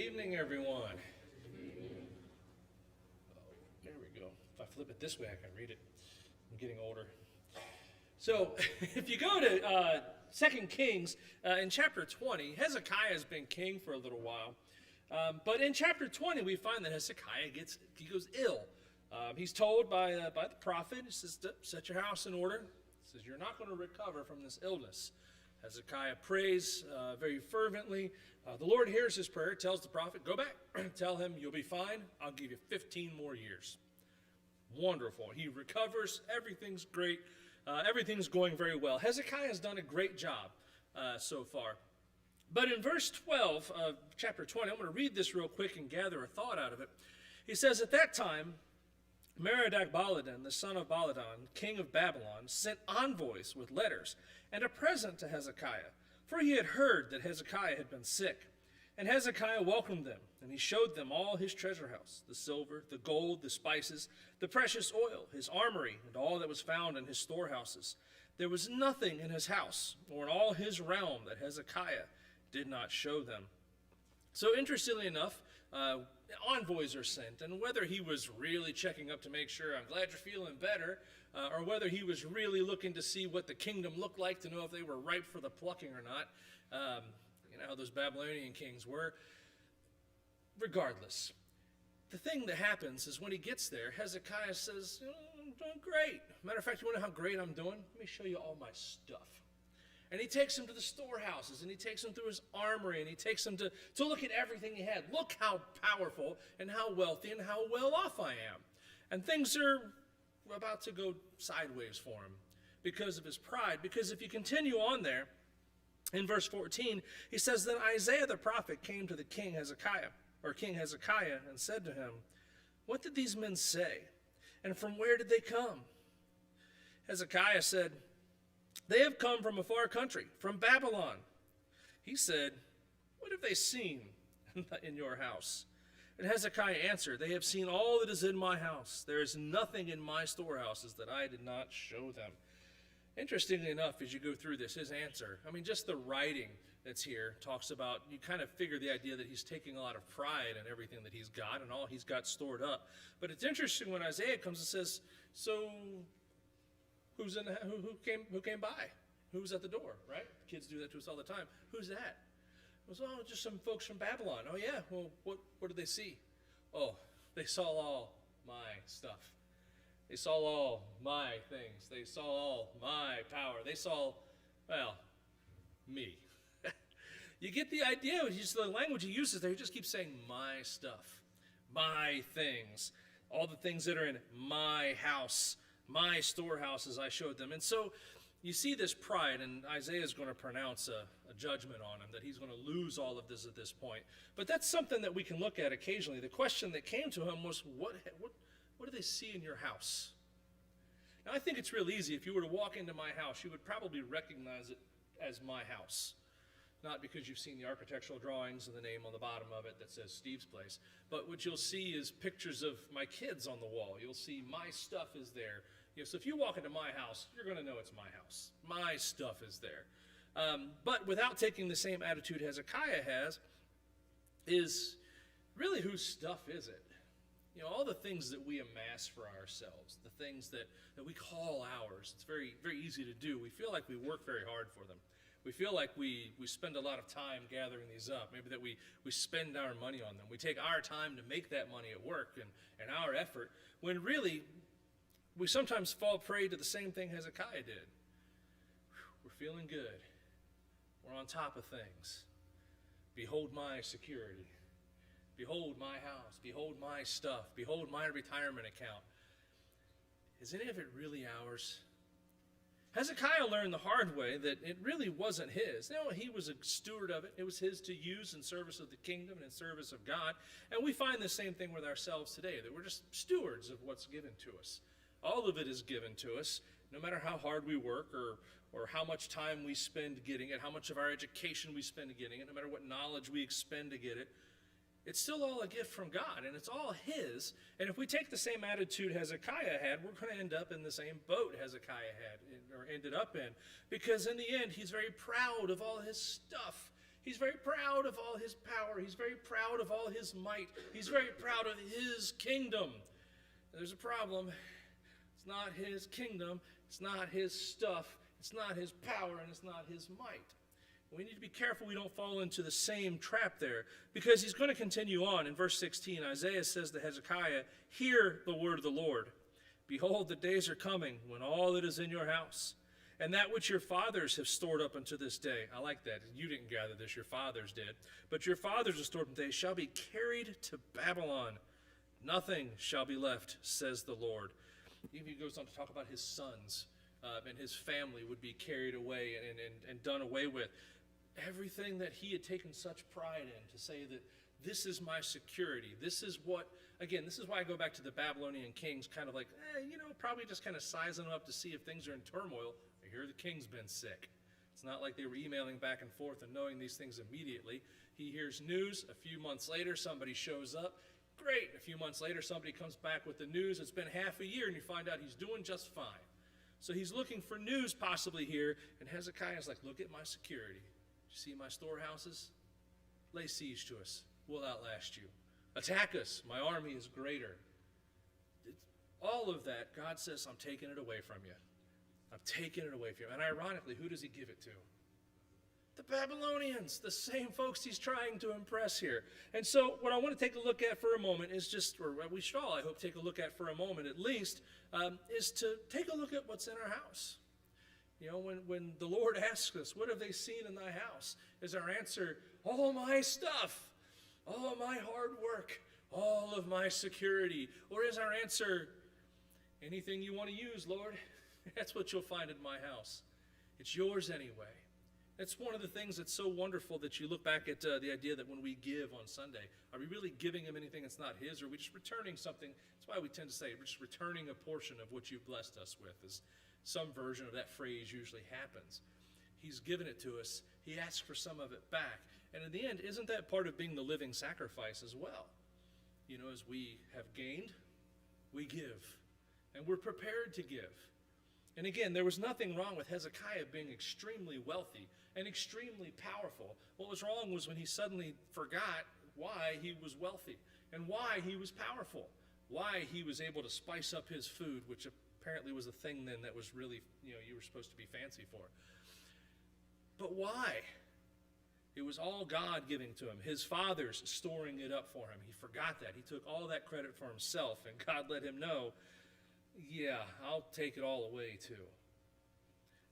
Good evening, everyone. There we go. If I flip it this way, I can read it. I'm getting older. So, if you go to 2 Kings in chapter 20, Hezekiah has been king for a little while. But in chapter 20, we find that Hezekiah goes ill. He's told by the prophet, he says, set your house in order. He says, you're not going to recover from this illness. Hezekiah prays very fervently. The Lord hears his prayer, tells the prophet, go back, tell him you'll be fine. I'll give you 15 more years. Wonderful. He recovers. Everything's great. Everything's going very well. Hezekiah has done a great job so far. But in verse 12 of chapter 20, I'm going to read this real quick and gather a thought out of it. He says, at that time, Merodach-Baladan, the son of Baladan, king of Babylon, sent envoys with letters and a present to Hezekiah, for he had heard that Hezekiah had been sick. And Hezekiah welcomed them, and he showed them all his treasure house, the silver, the gold, the spices, the precious oil, his armory, and all that was found in his storehouses. There was nothing in his house or in all his realm that Hezekiah did not show them. So interestingly enough, envoys are sent, and whether he was really checking up to make sure, I'm glad you're feeling better, or whether he was really looking to see what the kingdom looked like to know if they were ripe for the plucking or not, you know how those Babylonian kings were. Regardless, the thing that happens is when he gets there, Hezekiah says, I'm doing great. Matter of fact, you want to know how great I'm doing? Let me show you all my stuff. And he takes him to the storehouses, and he takes him through his armory, and he takes him to look at everything he had. Look how powerful and how wealthy and how well off I am. And things are about to go sideways for him because of his pride. Because if you continue on there, in verse 14, he says, then Isaiah the prophet came to the King Hezekiah, and said to him, what did these men say? And from where did they come? Hezekiah said, they have come from a far country, from Babylon. He said, what have they seen in your house? And Hezekiah answered, they have seen all that is in my house. There is nothing in my storehouses that I did not show them. Interestingly enough, as you go through this, his answer, I mean, just the writing that's here talks about, you kind of figure the idea that he's taking a lot of pride in everything that he's got and all he's got stored up. But it's interesting when Isaiah comes and says, so who came by? Who's at the door, right? Kids do that to us all the time. Who's that? It was, oh, just some folks from Babylon. Oh, yeah, well, what did they see? Oh, they saw all my stuff. They saw all my things. They saw all my power. They saw, well, me. You get the idea, just the language he uses there, he just keeps saying my stuff, my things, all the things that are in my house, my storehouses I showed them. And so you see this pride, and Isaiah is going to pronounce a judgment on him, that he's going to lose all of this at this point. But that's something that we can look at occasionally. The question that came to him was, what do they see in your house? Now, I think it's real easy. If you were to walk into my house, you would probably recognize it as my house. Not because you've seen the architectural drawings and the name on the bottom of it that says Steve's place, but what you'll see is pictures of my kids on the wall. You'll see my stuff is there. You know, so if you walk into my house, you're going to know it's my house. My stuff is there. But without taking the same attitude Hezekiah has, is really whose stuff is it? You know, all the things that we amass for ourselves, the things that we call ours, it's very, very easy to do. We feel like we work very hard for them. We feel like we spend a lot of time gathering these up, maybe that we spend our money on them. We take our time to make that money at work and our effort, when really we sometimes fall prey to the same thing Hezekiah did. We're feeling good. We're on top of things. Behold my security. Behold my house. Behold my stuff. Behold my retirement account. Is any of it really ours? Hezekiah learned the hard way that it really wasn't his. No, he was a steward of it. It was his to use in service of the kingdom and in service of God. And we find the same thing with ourselves today, that we're just stewards of what's given to us. All of it is given to us, no matter how hard we work or how much time we spend getting it, how much of our education we spend getting it, no matter what knowledge we expend to get it. It's still all a gift from God, and it's all his. And if we take the same attitude Hezekiah had, we're going to end up in the same boat Hezekiah had, or ended up in. Because in the end, he's very proud of all his stuff. He's very proud of all his power. He's very proud of all his might. He's very proud of his kingdom. There's a problem. It's not his kingdom. It's not his stuff. It's not his power, and it's not his might. We need to be careful we don't fall into the same trap there, because he's going to continue on. In verse 16, Isaiah says to Hezekiah, "Hear the word of the Lord. Behold, the days are coming when all that is in your house, and that which your fathers have stored up unto this day." I like that. You didn't gather this, your fathers did. "But your fathers have stored up unto this day shall be carried to Babylon. Nothing shall be left, says the Lord." He goes on to talk about his sons and his family would be carried away and done away with. Everything that he had taken such pride in, to say that this is my security. This is what, again, this is why I go back to the Babylonian kings, kind of like, probably just kind of sizing them up to see if things are in turmoil. I hear the king's been sick. It's not like they were emailing back and forth and knowing these things immediately. He hears news. A few months later, somebody shows up. Great. A few months later, somebody comes back with the news. It's been half a year, and you find out he's doing just fine. So he's looking for news possibly here, and Hezekiah's like, "Look at my security. You see my storehouses? Lay siege to us. We'll outlast you. Attack us. My army is greater." All of that, God says, "I'm taking it away from you. I'm taking it away from you." And ironically, who does he give it to? The Babylonians, the same folks he's trying to impress here. And so what I want to take a look at for a moment is just, or we should all, I hope, take a look at for a moment at least, is to take a look at what's in our house. When the Lord asks us, "What have they seen in thy house?" is our answer, "All my stuff, all my hard work, all of my security." Or is our answer, "Anything you want to use, Lord, that's what you'll find in my house. It's yours anyway." That's one of the things that's so wonderful, that you look back at the idea that when we give on Sunday, are we really giving him anything that's not his, or are we just returning something? That's why we tend to say we're just returning a portion of what you've blessed us with, is some version of that phrase usually happens. He's given it to us. He asks for some of it back. And in the end, isn't that part of being the living sacrifice as well? As we have gained, we give. And we're prepared to give. And again, there was nothing wrong with Hezekiah being extremely wealthy and extremely powerful. What was wrong was when he suddenly forgot why he was wealthy and why he was powerful, why he was able to spice up his food, which apparently was a thing then that was really, you were supposed to be fancy for. But why? It was all God giving to him. His fathers storing it up for him. He forgot that. He took all that credit for himself, and God let him know, "Yeah, I'll take it all away too."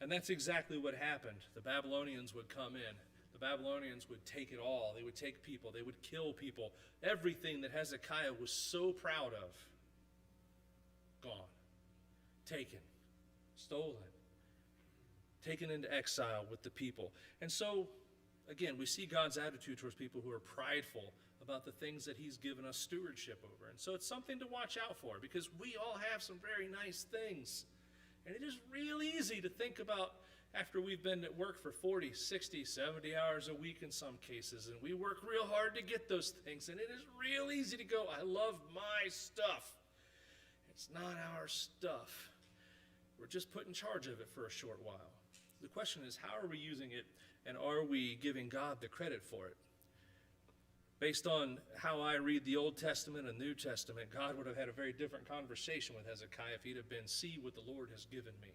And that's exactly what happened. The Babylonians would come in. The Babylonians would take it all. They would take people. They would kill people. Everything that Hezekiah was so proud of, gone. Taken. Stolen. Taken into exile with the people. And so, again, we see God's attitude towards people who are prideful about the things that he's given us stewardship over. And so it's something to watch out for, because we all have some very nice things. And it is real easy to think about after we've been at work for 40, 60, 70 hours a week in some cases, and we work real hard to get those things, and it is real easy to go, "I love my stuff." It's not our stuff. We're just put in charge of it for a short while. The question is, how are we using it, and are we giving God the credit for it? Based on how I read the Old Testament and New Testament, God would have had a very different conversation with Hezekiah if he'd have been, "See what the Lord has given me.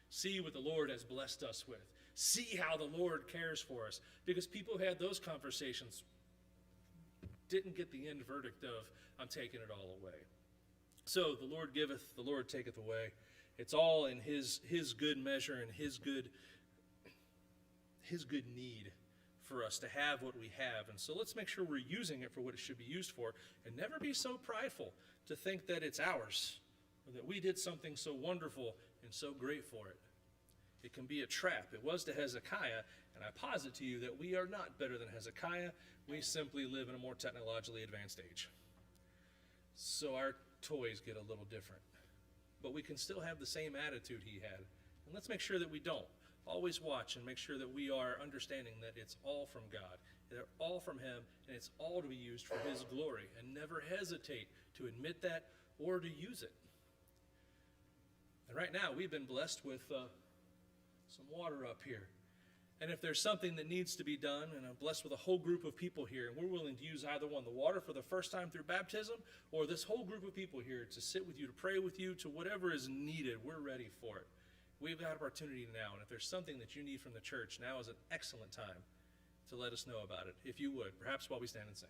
See what the Lord has blessed us with. See how the Lord cares for us." Because people who had those conversations didn't get the end verdict of, "I'm taking it all away." So the Lord giveth, the Lord taketh away. It's all in his good measure and his good need for us to have what we have. And so let's make sure we're using it for what it should be used for, and never be so prideful to think that it's ours, or that we did something so wonderful and so great for it. It can be a trap. It was to Hezekiah, and I posit to you that we are not better than Hezekiah. We simply live in a more technologically advanced age. So our toys get a little different. But we can still have the same attitude he had. And let's make sure that we don't. Always watch and make sure that we are understanding that it's all from God. They're all from him, and it's all to be used for his glory. And never hesitate to admit that or to use it. And right now, we've been blessed with some water up here. And if there's something that needs to be done, and I'm blessed with a whole group of people here, and we're willing to use either one, the water for the first time through baptism, or this whole group of people here to sit with you, to pray with you, to whatever is needed, we're ready for it. We've got opportunity now, and if there's something that you need from the church, now is an excellent time to let us know about it, if you would, perhaps while we stand and sing.